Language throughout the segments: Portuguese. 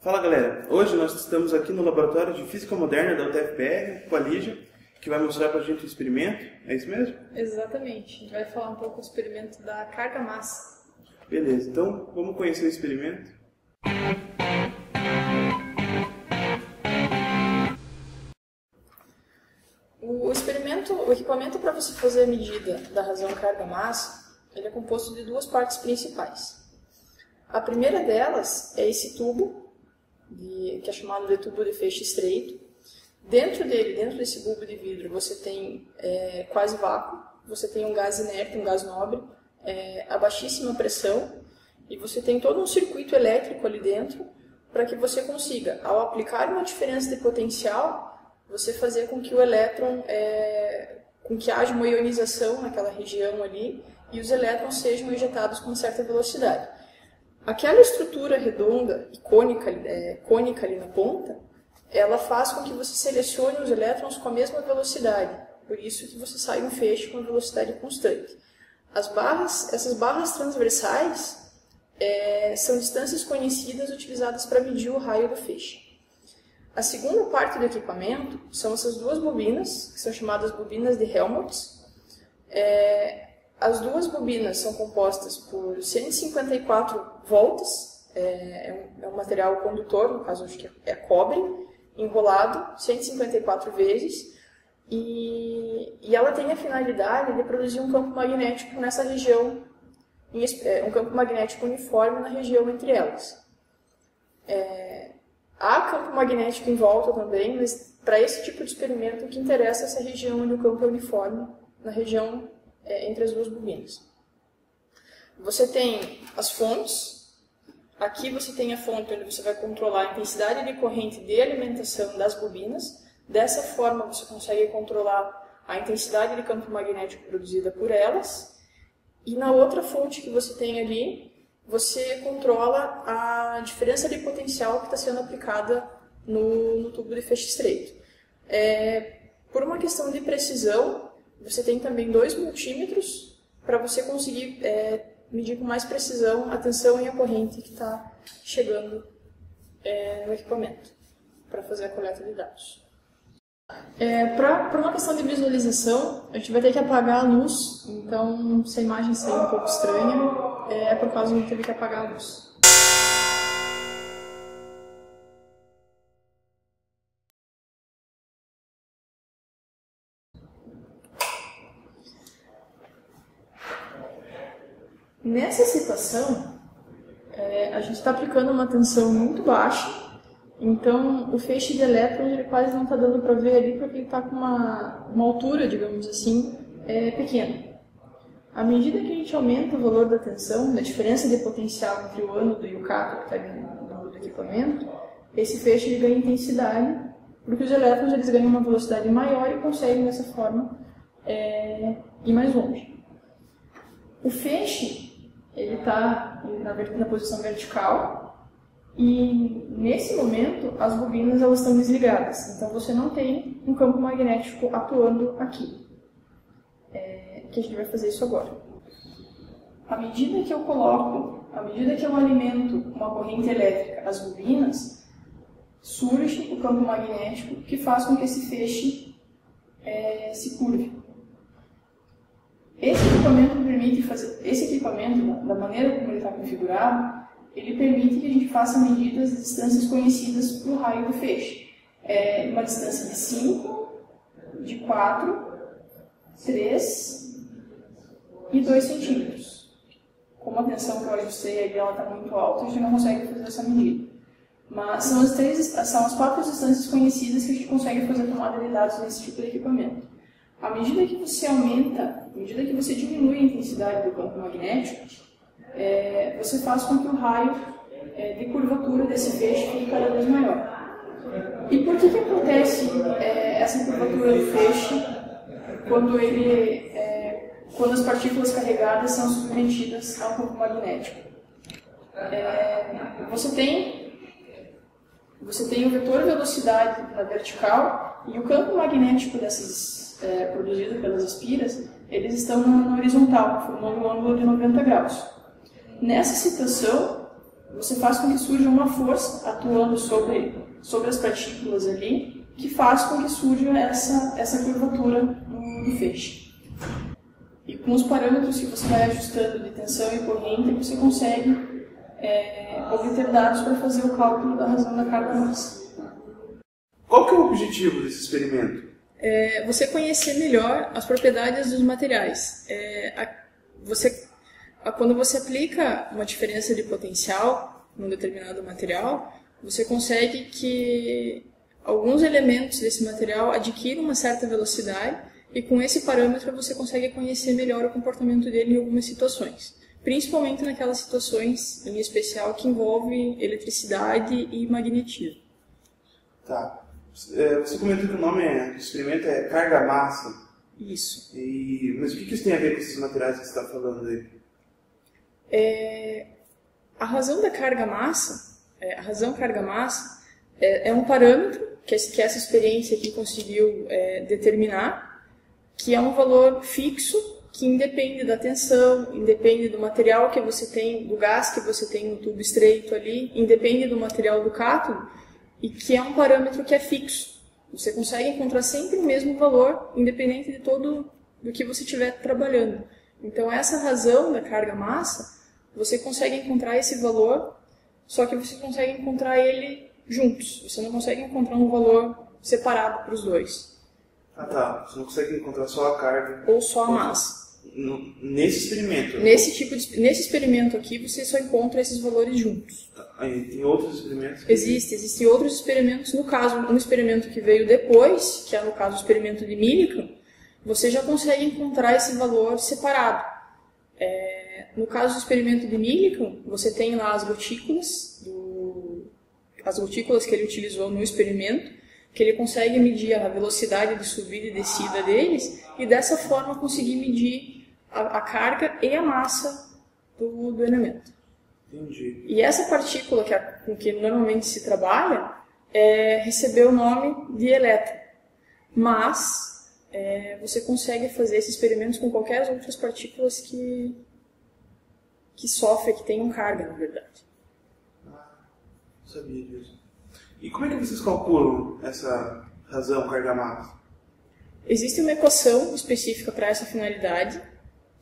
Fala galera, hoje nós estamos aqui no Laboratório de Física Moderna da UTFPR com a Lígia, que vai mostrar pra gente o experimento, é isso mesmo? Exatamente, a gente vai falar um pouco do experimento da carga-massa. Beleza, então vamos conhecer o experimento. O equipamento para você fazer a medida da razão carga-massa, ele é composto de duas partes principais. A primeira delas é esse tubo, que é chamado de tubo de feixe estreito. Dentro desse bulbo de vidro, você tem quase vácuo, você tem um gás inerte, um gás nobre, a baixíssima pressão, e você tem todo um circuito elétrico ali dentro para que você consiga, ao aplicar uma diferença de potencial, você fazer com que o elétron, com que haja uma ionização naquela região ali e os elétrons sejam ejetados com uma certa velocidade. Aquela estrutura redonda e cônica ali na ponta, ela faz com que você selecione os elétrons com a mesma velocidade, por isso que você sai um feixe com velocidade constante. Essas barras transversais são distâncias conhecidas utilizadas para medir o raio do feixe. A segunda parte do equipamento são essas duas bobinas, que são chamadas bobinas de Helmholtz. As duas bobinas são compostas por 154 volts, é um material condutor, no caso acho que é cobre, enrolado 154 vezes, e ela tem a finalidade de produzir um campo magnético nessa região, um campo magnético uniforme na região entre elas. Há campo magnético em volta também, mas para esse tipo de experimento o que interessa é essa região onde o campo é uniforme, na região entre as duas bobinas. Você tem as fontes, aqui você tem a fonte onde você vai controlar a intensidade de corrente de alimentação das bobinas, dessa forma você consegue controlar a intensidade de campo magnético produzida por elas, e na outra fonte que você tem ali, você controla a diferença de potencial que está sendo aplicada no tubo de feixe estreito. Por uma questão de precisão, você tem também 2 multímetros para você conseguir medir com mais precisão a tensão e a corrente que está chegando no equipamento para fazer a coleta de dados. Para uma questão de visualização, a gente vai ter que apagar a luz, então se a imagem sair um pouco estranha, é por causa de ter que apagar a luz. Nessa situação, a gente está aplicando uma tensão muito baixa, então o feixe de elétrons ele quase não está dando para ver ali porque ele está com uma altura, digamos assim, pequena. À medida que a gente aumenta o valor da tensão, da diferença de potencial entre o ânodo e o cátodo que está dentro do equipamento, esse feixe ele ganha intensidade, porque os elétrons eles ganham uma velocidade maior e conseguem dessa forma ir mais longe. O feixe ele está na posição vertical e nesse momento as bobinas elas estão desligadas, então você não tem um campo magnético atuando aqui. Que a gente vai fazer isso agora. À medida que eu alimento uma corrente elétrica às bobinas, surge o campo magnético que faz com que esse feixe se curve. Esse equipamento, da maneira como ele está configurado, ele permite que a gente faça medidas de distâncias conhecidas para o raio do feixe. Uma distância de 5, de 4, 3 e 2 centímetros. Como a tensão que eu ajustei aí ela está muito alta, a gente não consegue fazer essa medida. Mas são as 4 distâncias conhecidas que a gente consegue fazer tomada de dados nesse tipo de equipamento. À medida que você diminui a intensidade do campo magnético, você faz com que o raio de curvatura desse feixe fique cada vez maior. E por que acontece essa curvatura do feixe quando as partículas carregadas são submetidas ao campo magnético? Você tem o vetor velocidade na vertical e o campo magnético produzido pelas espiras, eles estão na horizontal, formando um ângulo de 90 graus. Nessa situação, você faz com que surja uma força atuando sobre as partículas ali, que faz com que surja essa curvatura no feixe. E com os parâmetros que você vai ajustando de tensão e corrente, você consegue obter dados para fazer o cálculo da razão da carga-massa. Qual que é o objetivo desse experimento? Você conhecer melhor as propriedades dos materiais. Quando você aplica uma diferença de potencial num determinado material, você consegue que alguns elementos desse material adquiram uma certa velocidade e com esse parâmetro você consegue conhecer melhor o comportamento dele em algumas situações. Principalmente naquelas situações, em especial, que envolvem eletricidade e magnetismo. Tá. Você comentou que o nome do experimento é carga-massa. Isso. Mas o que isso tem a ver com esses materiais que você está falando aí? A razão da carga-massa, a razão carga-massa é um parâmetro que essa experiência aqui conseguiu determinar, que é um valor fixo, que independe da tensão, independe do material que você tem, do gás que você tem no tubo estreito ali, independe do material do cátodo, e que é um parâmetro que é fixo. Você consegue encontrar sempre o mesmo valor, independente de todo do que você estiver trabalhando. Então, essa razão da carga-massa, você consegue encontrar esse valor, só que você consegue encontrar ele juntos. Você não consegue encontrar um valor separado para os dois. Ah, tá. Você não consegue encontrar só a carga. Ou só a massa. Nesse experimento? Nesse experimento aqui, você só encontra esses valores juntos. Tem outros experimentos? Existem outros experimentos. No caso, um experimento que veio depois, que é no caso o experimento de Millikan, você já consegue encontrar esse valor separado. No caso do experimento de Millikan, você tem lá as gotículas que ele utilizou no experimento, que ele consegue medir a velocidade de subida e descida deles, e dessa forma conseguir medir a carga e a massa do elemento. Entendi. E essa partícula com que normalmente se trabalha recebeu o nome de elétron. Mas você consegue fazer esses experimentos com qualquer outras partículas que sofrem, que tenham carga, na verdade. Não sabia disso. E como é que vocês calculam essa razão carga-massa? Existe uma equação específica para essa finalidade,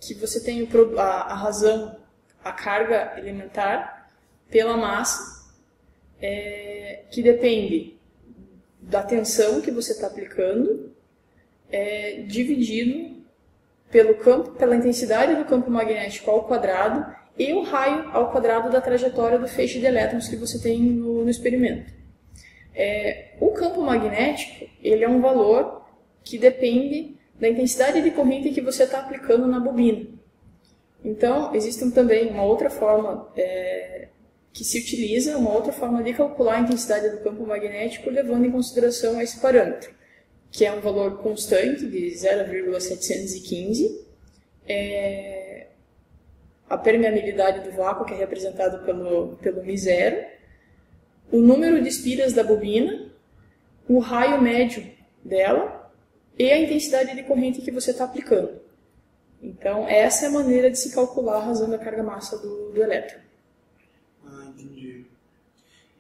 que você tem a razão, a carga elementar pela massa, que depende da tensão que você está aplicando, dividido pela intensidade do campo magnético ao quadrado e o raio ao quadrado da trajetória do feixe de elétrons que você tem no experimento. O campo magnético ele é um valor que depende da intensidade de corrente que você está aplicando na bobina. Então, existe também uma outra forma que se utiliza, uma outra forma de calcular a intensidade do campo magnético levando em consideração esse parâmetro, que é um valor constante de 0,715, a permeabilidade do vácuo, que é representado pelo μ0, o número de espiras da bobina, o raio médio dela e a intensidade de corrente que você está aplicando. Então, essa é a maneira de se calcular a razão da carga-massa do elétron. Ah, entendi.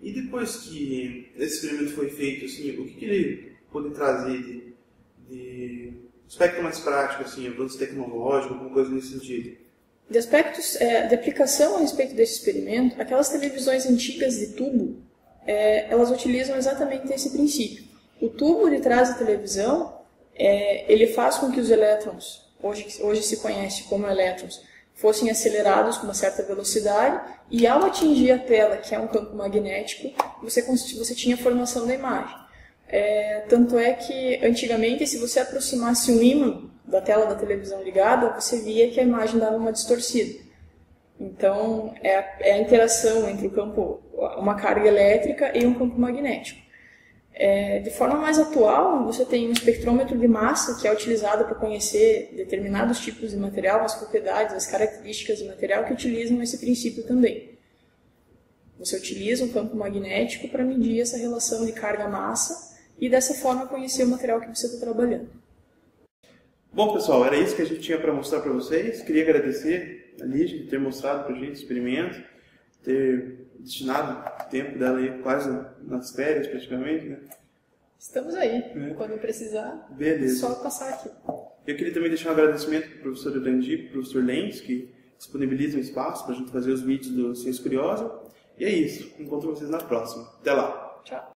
E depois que esse experimento foi feito, assim, o que ele pode trazer de aspecto mais prático, assim, avanço tecnológico, alguma coisa nesse sentido? De aspectos de aplicação a respeito desse experimento, aquelas televisões antigas de tubo, elas utilizam exatamente esse princípio. O tubo de trás da televisão, ele faz com que os elétrons, hoje se conhece como elétrons, fossem acelerados com uma certa velocidade e ao atingir a tela, que é um campo magnético, você tinha a formação da imagem. Tanto é que antigamente, se você aproximasse um ímã da tela da televisão ligada, você via que a imagem dava uma distorcida. Então, é a interação entre uma carga elétrica e um campo magnético. De forma mais atual, você tem um espectrômetro de massa que é utilizado para conhecer determinados tipos de material, as propriedades, as características do material que utilizam esse princípio também. Você utiliza um campo magnético para medir essa relação de carga-massa e dessa forma conhecer o material que você está trabalhando. Bom, pessoal, era isso que a gente tinha para mostrar para vocês. Queria agradecer a Lígia por ter mostrado para a gente o experimento. ter destinado o tempo dela aí quase nas férias, praticamente, né? Estamos aí. Quando precisar, Beleza. só passar aqui. Eu queria também deixar um agradecimento para o professor Urandi e para o professor Lenz, que disponibilizam espaço para a gente fazer os vídeos do Ciência Curiosa. E é isso. Encontro vocês na próxima. Até lá. Tchau.